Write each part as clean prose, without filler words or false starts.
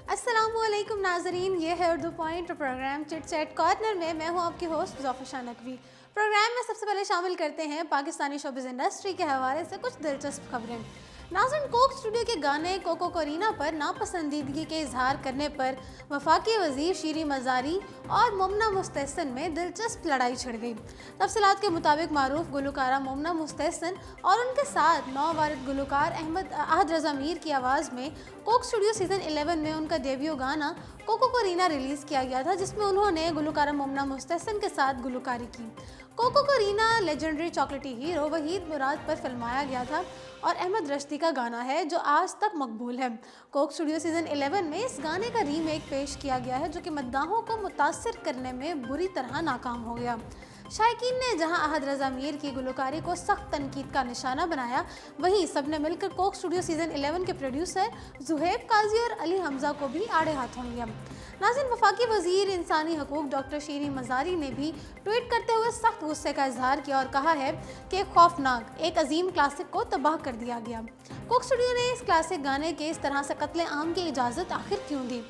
अस्सलामुअलैकुम नाजरीन, ये है Urdu point programme chit chat corner में मैं हूँ आपकी होस्ट ज़ोफ़ा नकवी। प्रोग्राम में सबसे पहले शामिल करते हैं पाकिस्तानी शोबिज़ इंडस्ट्री के हवाले से कुछ दिलचस्प खबरें। नाज़रीन, कोक स्टूडियो के गाने कोको करीना पर नापसंदीदगी के इजहार करने पर वफाकी वज़ीर शीरी मज़ारी और मोमना मुस्तहसन में दिलचस्प लड़ाई छिड़ गई। तफसीलात के मुताबिक मारूफ गुलकारा मोमना मुस्तहसन और उनके साथ नौवारिद गुलकार अहद रज़ा मीर की आवाज़ में कोक स्टूडियो सीज़न 11 में उनका डेब्यू गाना कोको करीना रिलीज़ किया गया था, जिसमें उन्होंने गुलकारा मोमना मुस्तहसन के साथ गुलकारी की। कोको करीना लेजेंडरी चॉकलेटी हीरो वहीद मुराद पर फिल्माया गया था और अहमद रश्दी का गाना है जो आज तक मकबूल है। कोक स्टूडियो सीज़न 11 में इस गाने का रीमेक पेश किया गया है जो कि मद्दाहों को मुतासिर करने में बुरी तरह नाकाम हो गया। शायकीन ने जहां अहद रज़ा मीर की गुलकारी को सख्त तनकीद का निशाना बनाया, वहीं सबने मिलकर कोक स्टूडियो सीज़न 11 के प्रोड्यूसर जुहैब काजी और अली हमजा को भी आड़े हाथों लिया। नाज़रीन, वफाकी वज़ीर इंसानी हकूक़ डॉक्टर शीरी मज़ारी ने भी ट्वीट करते हुए सख्त गुस्से का इजहार किया और कहा है कि एक खौफनाक एक अजीम क्लासिक को तबाह कर दिया गया। कोक स्टूडियो ने इस क्लासिक गाने के इस तरह से कत्ले आम की इजाज़त आखिर क्यों दी?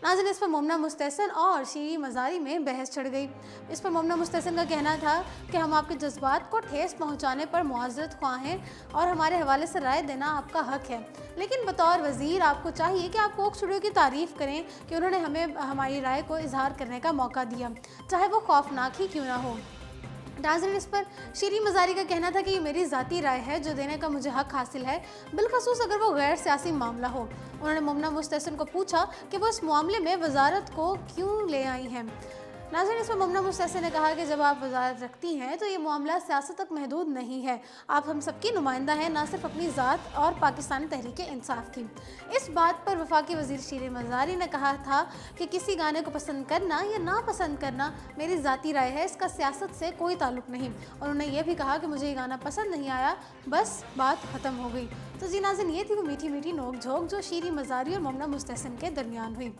नाज़रीन, इस पर मोमना मुस्तहसन और शीरी मज़ारी में बहस छिड़ गई। इस पर मोमना मुस्तहसन का कहना था कि हम आपके जज्बात को ठेस पहुंचाने पर मुआज़रत ख्वाह हैं और हमारे हवाले से राय देना आपका हक है, लेकिन बतौर वज़ीर आपको चाहिए कि आप कोक स्टूडियो की तारीफ़ करें कि उन्होंने हमें हमारी राय को इजहार करने का मौका दिया, चाहे वो खौफनाक ही क्यों ना हो। नाज़रीन, इस पर शीरी मज़ारी का कहना था कि ये मेरी ज़ाती राय है जो देने का मुझे हक हासिल है, बिलखसूस अगर वो गैर सियासी मामला हो। उन्होंने मोमना मुस्तहसन को पूछा कि वो इस मामले में वजारत को क्यों ले आई हैं। नाज़रीन, इसमें मोमना मुस्तहसन ने कहा कि जब आप वजारत रखती हैं तो ये मामला सियासत तक महदूद नहीं है, आप हम सबकी नुमाइंदा हैं, ना सिर्फ अपनी ज़ात और पाकिस्तानी तहरीक इंसाफ की। इस बात पर वफाकी वज़ीर शीरी मज़ारी ने कहा था कि किसी गाने को पसंद करना या ना पसंद करना मेरी ज़ाती राय है, इसका सियासत से कोई ताल्लुक़ नहीं। और उन्होंने यह भी कहा कि मुझे ये गाना पसंद नहीं आया, बस बात ख़त्म हो गई। तो जी नाज़रीन, ये थी वो मीठी मीठी नोक झोंक जो शीरी मज़ारी और मोमना मुस्तहसन के दरमियान हुई।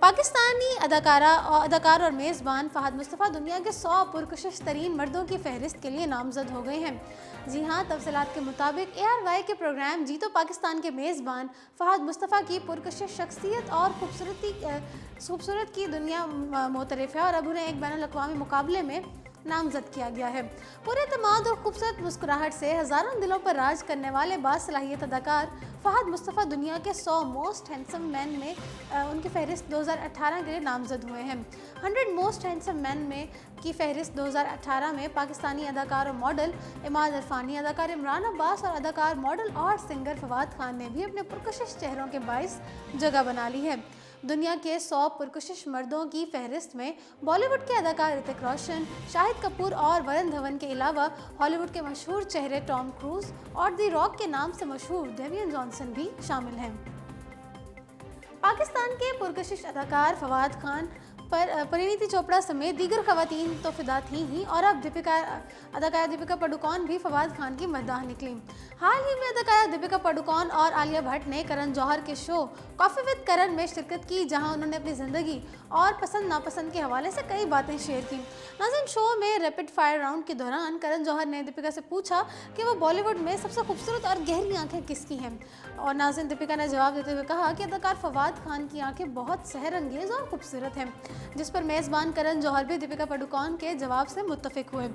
पाकिस्तानी अदाकार और मेज़बान फ़हद मुस्तफ़ा दुनिया के 100 पुरकशिश तरीन मर्दों की फहरिस्त के लिए नामजद हो गए हैं। जी हाँ, तफसीलात के मुताबिक ARY के प्रोग्राम जीतो पाकिस्तान के मेज़बान फ़हद मुस्तफ़ा की पुरकशिश शख्सियत और खूबसूरत की दुनिया मोतरफ़ है और अब उन्हें एक बैनुल-अक़वामी मुकाबले में नामजद किया गया है। पूरे एतमाद और खूबसूरत मुस्कुराहट से हज़ारों दिलों पर राज करने वाले बासलाहियत अदाकार फ़हद मुस्तफ़ा दुनिया के 100 मोस्ट हैंडसम मैन में उनकी फहरिस्त 2018 के लिए नामजद हुए हैं। 100 मोस्ट हैंडसम मैन में की फहरिस्त 2018 में पाकिस्तानी अदाकार और मॉडल इमाद इरफानी, अदाकार इमरान अब्बास और अदाकार, मॉडल और सिंगर फवाद खान ने भी अपने पुरकशिश चेहरों के बाइस जगह बना ली है। दुनिया के 100 पुरकशिश मर्दों की फहरिस्त में बॉलीवुड के अदाकार ऋतिक रोशन, शाहिद कपूर और वरुण धवन के अलावा हॉलीवुड के मशहूर चेहरे टॉम क्रूज और दी रॉक के नाम से मशहूर डेवियन जॉनसन भी शामिल हैं। पाकिस्तान के पुरकशिश अदाकार फवाद खान पर परिणीति चोपड़ा समेत दीगर खवातीन तो फिदा थी ही और अब अदाकारा दीपिका पादुकोण भी फवाद खान की मद्दाह निकली। हाल ही में अदाकारा दीपिका पादुकोण और आलिया भट्ट ने करण जौहर के शो कॉफ़ी विद करण में शिरकत की, जहां उन्होंने अपनी ज़िंदगी और पसंद नापसंद के हवाले से कई बातें शेयर की। नाज़रीन, शो में रैपिड फायर राउंड के दौरान करण जौहर ने दीपिका से पूछा कि वो बॉलीवुड में सबसे खूबसूरत और गहरी आंखें किसकी हैं, और नाज़रीन दीपिका ने जवाब देते हुए कहा कि अदाकार फवाद खान की आंखें बहुत सहरंगेज और खूबसूरत हैं, जिस पर मेज़बान करण जौहर भी दीपिका पादुकोण के जवाब से मुत्तफिक हुए।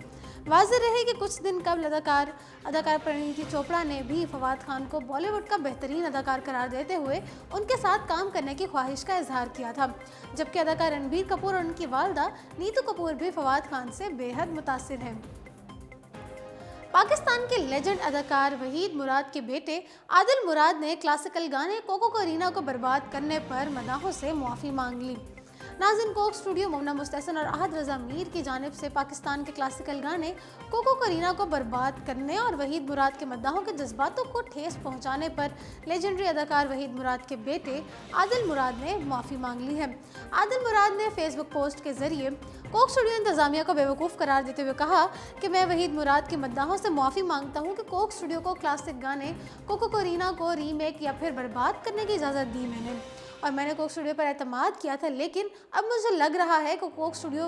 वाज़ेह रहे कि कुछ दिन कबल अदाकार परिणीति चोपड़ा ने भी फवाद खान को बॉलीवुड का बेहतरीन अदाकार करार देते हुए उनके साथ काम करने की ख्वाहिश का इजहार किया था, जबकि अदाकार रणबीर कपूर और उनकी वालदा नीतू कपूर भी फवाद खान से बेहद मुतासिर हैं। पाकिस्तान के लेजेंड अदाकार वहीद मुराद के बेटे आदिल मुराद ने क्लासिकल गाने कोको करीना को बर्बाद करने पर मदाहों से मुआफ़ी मांग ली। नाज़रीन, कोक स्टूडियो मोमना मुस्तहसन और अहद रज़ा मीर की जानिब से पाकिस्तान के क्लासिकल गाने कोको करीना को बर्बाद करने और वहीद मुराद के मद्दाहों के जज्बातों को ठेस पहुंचाने पर लेजेंडरी अदाकार वहीद मुराद के बेटे आदिल मुराद ने माफ़ी मांग ली है। आदिल मुराद ने फेसबुक पोस्ट के जरिए कोक स्टूडियो इंतज़ामिया को बेवकूफ़ करार देते हुए कहा कि मैं वहीद मुराद के मद्दाहों से माफ़ी मांगता हूँ कि कोक स्टूडियो को क्लासिक गाने कोको करीना को रीमेक या फिर बर्बाद करने की इजाज़त दी और मैंने कोक स्टूडियो पर एतमाद किया था, लेकिन अब मुझे लग रहा है कि कोक स्टूडियो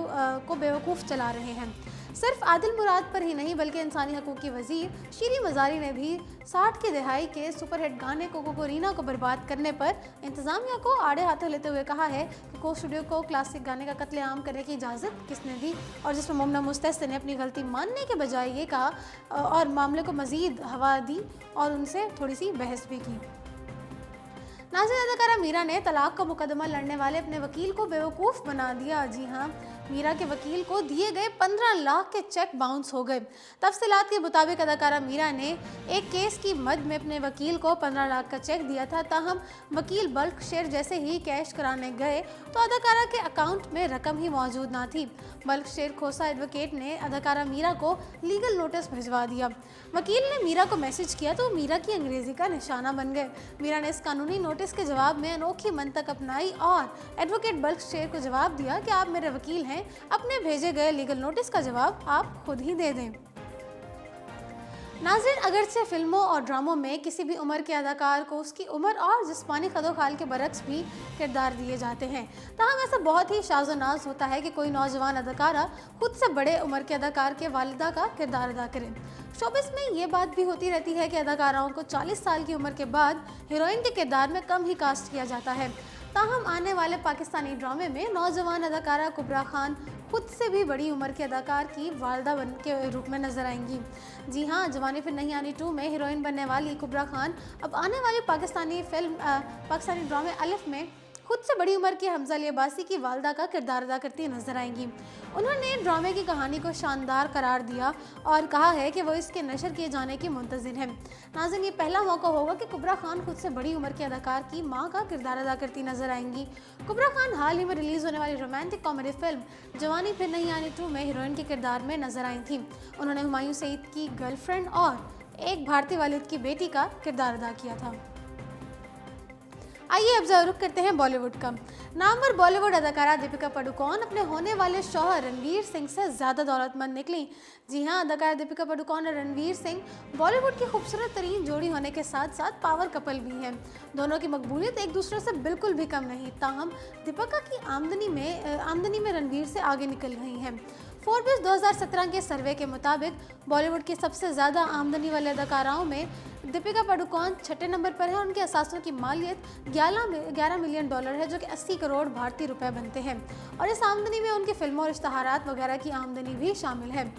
को बेवकूफ़ चला रहे हैं। सिर्फ आदिल मुराद पर ही नहीं बल्कि इंसानी हकूक़ की वज़ीर शीरी मज़ारी ने भी 60 की दहाई के सुपरहिट गाने कोकोरीना को बर्बाद करने पर इंतज़ामिया को आड़े हाथों लेते हुए कहा है कि को स्टूडियो को क्लासिक गाने का कत्लेआम करने की इजाज़त किसने दी, और जिसमें मुमना मुस्तैद ने अपनी गलती मानने के बजाय ये कहा और मामले को मज़ीद हवा दी और उनसे थोड़ी सी बहस भी की। नाज़रीन, अदाकारा मीरा ने तलाक का मुकदमा लड़ने वाले अपने वकील को बेवकूफ़ बना दिया। जी हाँ, मीरा के वकील को दिए गए 15 लाख के चेक बाउंस हो गए। तफसीलात के मुताबिक अदाकारा मीरा ने एक केस की मद में अपने वकील को 15 लाख का चेक दिया था। ताहम वकील बल्क शेयर जैसे ही कैश कराने गए तो अदाकारा के अकाउंट में रकम ही मौजूद ना थी। बल्क शेयर खोसा एडवोकेट ने अदाकारा मीरा को लीगल नोटिस भिजवा दिया। वकील ने मीरा को मैसेज किया तो मीरा की अंग्रेजी का निशाना बन गए। मीरा ने इस कानूनी नोटिस के जवाब में अनोखी मंतक अपनाई और एडवोकेट बल्क शेयर को जवाब दिया कि आप मेरे वकील हैं, अपने भेजे गए लीगल नोटिस का जवाब आप खुद ही दे दें। नाज़रीन, अगरचे फिल्मों और ड्रामों में किसी भी उम्र के अदाकार को उसकी उम्र और जिस्मानी खदोखाल के बरक्स भी किरदार दिए जाते हैं, ताहम ऐसा बहुत ही शाज़ो नाज होता है कि कोई नौजवान अदाकारा खुद से बड़े उम्र के अदाकार के वालिदा का किरदार अदा करे। शोबिस में ये बात भी होती रहती है कि अदाकाराओं को 40 साल की उम्र के बाद हीरोइन के किरदार में कम ही कास्ट किया जाता है। ताहम आने वाले पाकिस्तानी ड्रामे में नौजवान अदाकारा कुबरा खान खुद से भी बड़ी उम्र के अदाकार की वालदा बन के रूप में नजर आएंगी। जी हाँ, जवानी फिर नहीं आनी 2 में हीरोइन बनने वाली कुबरा खान अब आने वाली पाकिस्तानी ड्रामे अलिफ में खुद से बड़ी उम्र की हमजा अली अब्बासी की वालदा का किरदार अदा करती नजर आएंगी। उन्होंने ड्रामे की कहानी को शानदार करार दिया और कहा है कि वो इसके नशर किए जाने की मुंतज़िर है। नाज़रीन, ये पहला मौका होगा कि कुबरा खान खुद से बड़ी उम्र के अदाकार की मां का किरदार अदा करती नजर आएंगी। कुबरा खान हाल ही में रिलीज़ होने वाली रोमांटिक कॉमेडी फिल्म जवानी फिर नहीं आनी 2 में हीरोइन के किरदार में नजर आई थी। उन्होंने हुमायूं सईद की गर्लफ्रेंड और एक भारतीय वालिद की बेटी का किरदार अदा किया था। आइए अब रुख करते हैं बॉलीवुड का। नामवर बॉलीवुड अदाकारा दीपिका पादुकोण अपने होने वाले शौहर रणवीर सिंह से ज़्यादा दौलतमंद निकली। जी हाँ, अदाकारा दीपिका पादुकोण और रणवीर सिंह बॉलीवुड की खूबसूरत तरीन जोड़ी होने के साथ साथ पावर कपल भी हैं। दोनों की मकबूलियत एक दूसरे से बिल्कुल भी कम नहीं। ताहम दीपिका की आमदनी में रणवीर से आगे निकल रही हैं। फोर्ब्स 2017 के सर्वे के मुताबिक बॉलीवुड की सबसे ज़्यादा आमदनी वाले अदाकाराओं में दीपिका पादुकोण 6ठे नंबर पर है। उनके असासों की मालियत 11 मिलियन डॉलर है, जो कि 80 करोड़ भारतीय रुपए बनते हैं, और इस आमदनी में उनकी फिल्मों और इश्तहारात वगैरह की आमदनी भी शामिल है।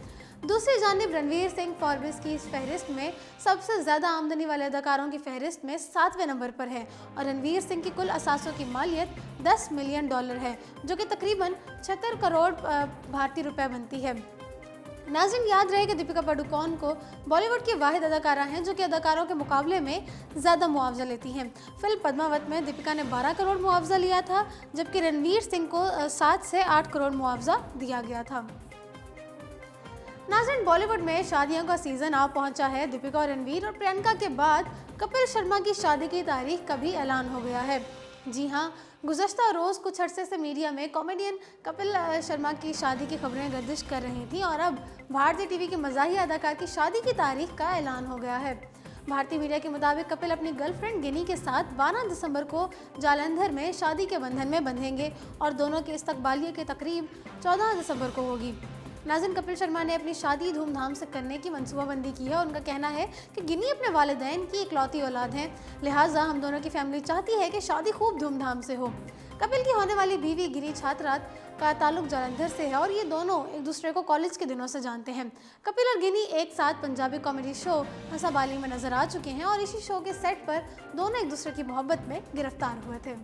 दूसरी जानिब रणवीर सिंह फोर्ब्स की इस फहरिस्त में सबसे ज़्यादा आमदनी वाले अदाकारों की फहरिस्त में 7वें नंबर पर है, और रणवीर सिंह की कुल असासों की मालियत 10 मिलियन डॉलर है, जो कि तकरीबन 76 करोड़ भारतीय रुपए बनती है। नाज़रीन, याद रहे कि दीपिका पादुकोण को बॉलीवुड की वाहिद अदाकारा हैं जो कि अदाकारों के मुकाबले में ज़्यादा मुआवजा लेती हैं। फिल्म पद्मावत में दीपिका ने 12 करोड़ मुआवजा लिया था, जबकि रणवीर सिंह को 7 से 8 करोड़ मुआवजा दिया गया था। नाज़रीन, बॉलीवुड में शादियों का सीज़न आ पहुंचा है। दीपिका और रणवीर और प्रियंका के बाद कपिल शर्मा की शादी की तारीख का भी ऐलान हो गया है। जी हाँ, गुज़श्ता रोज़ कुछ अरसे से मीडिया में कॉमेडियन कपिल शर्मा की शादी की खबरें गर्दिश कर रही थीं, और अब भारतीय टीवी के मज़ाहिया अदाकार की शादी की तारीख का ऐलान हो गया है। भारतीय मीडिया के मुताबिक कपिल अपनी गर्लफ्रेंड गिनी के साथ 12 दिसंबर को जालंधर में शादी के बंधन में बंधेंगे, और दोनों की इस्तकबालिया की तकरीब 14 दिसंबर को होगी। नाज़रीन, कपिल शर्मा ने अपनी शादी धूमधाम से करने की मनसूबाबंदी की है। उनका कहना है कि गिनी अपने वालिदैन की इकलौती औलाद हैं, लिहाजा हम दोनों की फैमिली चाहती है कि शादी खूब धूमधाम से हो। कपिल की होने वाली बीवी गिनी छात्रात का ताल्लुक जालंधर से है, और ये दोनों एक दूसरे को कॉलेज के दिनों से जानते हैं। कपिल और गिनी एक साथ पंजाबी कॉमेडी शो हंसाबाली में नजर आ चुके हैं, और इसी शो के सेट पर दोनों एक दूसरे की मोहब्बत में गिरफ्तार हुए थे।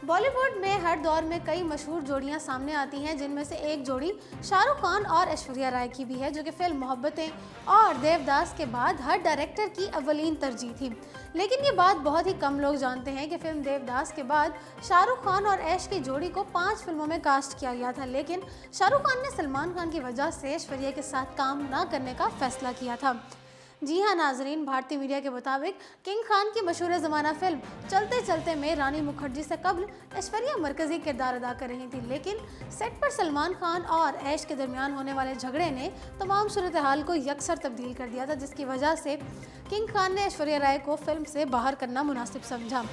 बॉलीवुड में हर दौर में कई मशहूर जोड़ियां सामने आती हैं, जिनमें से एक जोड़ी शाहरुख खान और ऐश्वर्या राय की भी है, जो कि फिल्म मोहब्बतें और देवदास के बाद हर डायरेक्टर की अव्वलीन तरजीह थी। लेकिन ये बात बहुत ही कम लोग जानते हैं कि फिल्म देवदास के बाद शाहरुख खान और ऐश की जोड़ी को 5 फिल्मों में कास्ट किया गया था, लेकिन शाहरुख खान ने सलमान खान की वजह से ऐश्वर्या के साथ काम न करने का फैसला किया था। जी हाँ नाजरीन, भारतीय मीडिया के मुताबिक किंग खान की मशहूर ज़माना फिल्म चलते चलते में रानी मुखर्जी से कबल ऐश्वर्या मरकज़ी किरदार अदा कर रही थी, लेकिन सेट पर सलमान खान और ऐश के दरमियान होने वाले झगड़े ने तमाम सूरत हाल को यकसर तब्दील कर दिया था, जिसकी वजह से किंग खान ने ऐश्वर्या राय को फिल्म से बाहर करना मुनासिब समझा।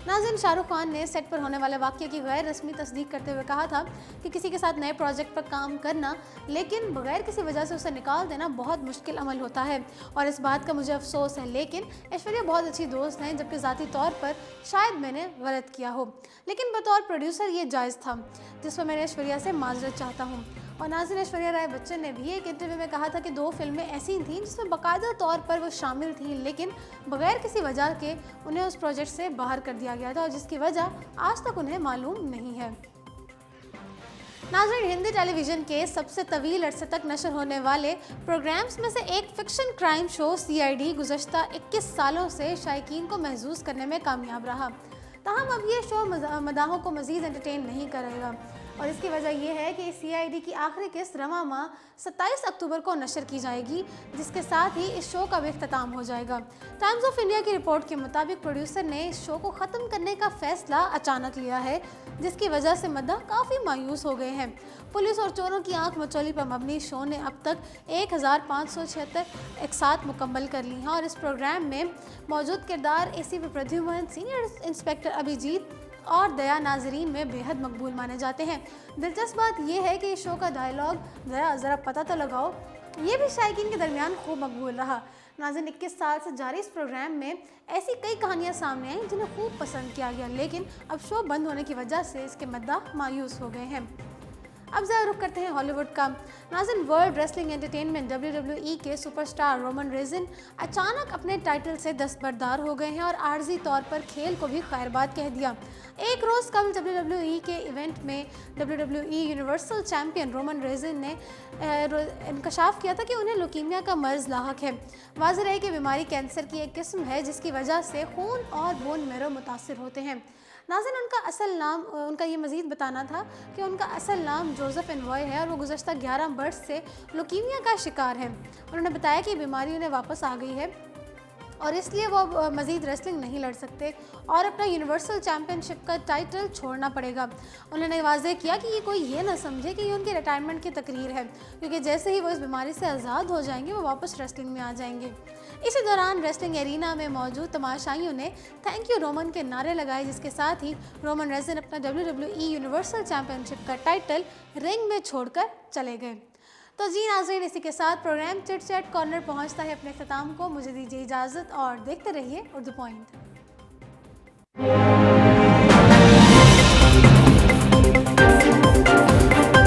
नाज़रीन, शाहरुख खान ने सेट पर होने वाले वाक़ये की गैर रस्मी तस्दीक करते हुए कहा था कि किसी के साथ नए प्रोजेक्ट पर काम करना, लेकिन बगैर किसी वजह से उसे निकाल देना बहुत मुश्किल अमल होता है और इस बात का मुझे अफसोस है। लेकिन ऐश्वर्या बहुत अच्छी दोस्त हैं, जबकि ज़ाती तौर पर शायद मैंने गलत किया हो, लेकिन बतौर प्रोड्यूसर ये जायज़ था, जिस पर मैंने ऐश्वर्या से माजरत चाहता हूँ। और नाज़रीन, ऐश्वर्या राय बच्चन ने भी एक इंटरव्यू में कहा था कि 2 फिल्में ऐसी थीं जिसमें बाकायदा तौर पर वो शामिल थीं, लेकिन बगैर किसी वजह के उन्हें उस प्रोजेक्ट से बाहर कर दिया गया था और जिसकी वजह आज तक उन्हें मालूम नहीं है। नाज़रीन, हिंदी टेलीविज़न के सबसे तवील अरसे तक नशर होने वाले प्रोग्राम्स में से एक फिक्शन क्राइम शो CID गुज़श्ता 21 सालों से शायकीन को महसूस करने में कामयाब रहा। ताहम अब ये शो मदाहों को मज़ीद एंटरटेन नहीं करेगा और इसकी वजह यह है कि CID की आखिरी किस्त रवां माह 27 अक्टूबर को नशर की जाएगी, जिसके साथ ही इस शो का भी इख्तिताम हो जाएगा। टाइम्स ऑफ इंडिया की रिपोर्ट के मुताबिक प्रोड्यूसर ने इस शो को ख़त्म करने का फैसला अचानक लिया है, जिसकी वजह से मद्दाह काफ़ी मायूस हो गए हैं। पुलिस और चोरों की आंख मचौली पर मबनी शो ने अब तक 1576 एपिसोड मुकम्मल कर ली हैं और इस प्रोग्राम में मौजूद किरदार ACP Pradyuman, senior inspector Abhijeet और दया नाजरीन में बेहद मकबूल माने जाते हैं। दिलचस्प बात यह है कि इस शो का डायलॉग ज़रा पता तो लगाओ, ये भी शायकीन के दरमियान खूब मकबूल रहा। नाज़रीन, 21 साल से जारी इस प्रोग्राम में ऐसी कई कहानियां सामने आई जिन्हें खूब पसंद किया गया, लेकिन अब शो बंद होने की वजह से इसके मद्दाह मायूस हो गए हैं। अब ज़रा रुख करते हैं हॉलीवुड का। नाज़रीन, वर्ल्ड रेसलिंग एंटरटेनमेंट WWE के सुपरस्टार रोमन रेज़न अचानक अपने टाइटल से दस्तबरदार हो गए हैं और आर्जी तौर पर खेल को भी खैरबाद कह दिया। एक रोज़ कबल WWE के इवेंट में WWE यूनिवर्सल चैम्पियन रोमन रेज़न ने इंकशाफ किया था कि उन्हें लुकीमिया का मर्ज़ लाहक है। वाज़ेह है कि बीमारी कैंसर की एक किस्म है जिसकी वजह से खून और बोन मैरो मुतासिर होते हैं। नाज़रीन, उनका ये मज़ीद बताना था कि उनका असल नाम जोसेफ एनवॉय है और वो गुज़श्ता 11 बरस से लुकीमिया का शिकार हैं। उन्होंने बताया कि बीमारी उन्हें वापस आ गई है और इसलिए वो मज़ीद रेसलिंग नहीं लड़ सकते और अपना यूनिवर्सल चैम्पियनशिप का टाइटल छोड़ना पड़ेगा। उन्होंने वाज़ेह किया कि ये कोई ये ना समझे कि ये उनके रिटायरमेंट की तकरीर है, क्योंकि जैसे ही वो इस बीमारी से आज़ाद हो जाएंगे वो वापस रेसलिंग में आ जाएंगे। इसी दौरान रेसलिंग एरिना में मौजूद तमाशाइयों ने थैंक यू रोमन के नारे लगाए, जिसके साथ ही रोमन रेज़न अपना WWE यूनिवर्सल चैम्पियनशिप का टाइटल रिंग में छोड़कर चले गए। तो जी नाज़रीन, इसी के साथ प्रोग्राम चिट चैट कॉर्नर पहुंचता है अपने अख्ताम को। मुझे दीजिए इजाज़त और देखते रहिए उर्दू पॉइंट।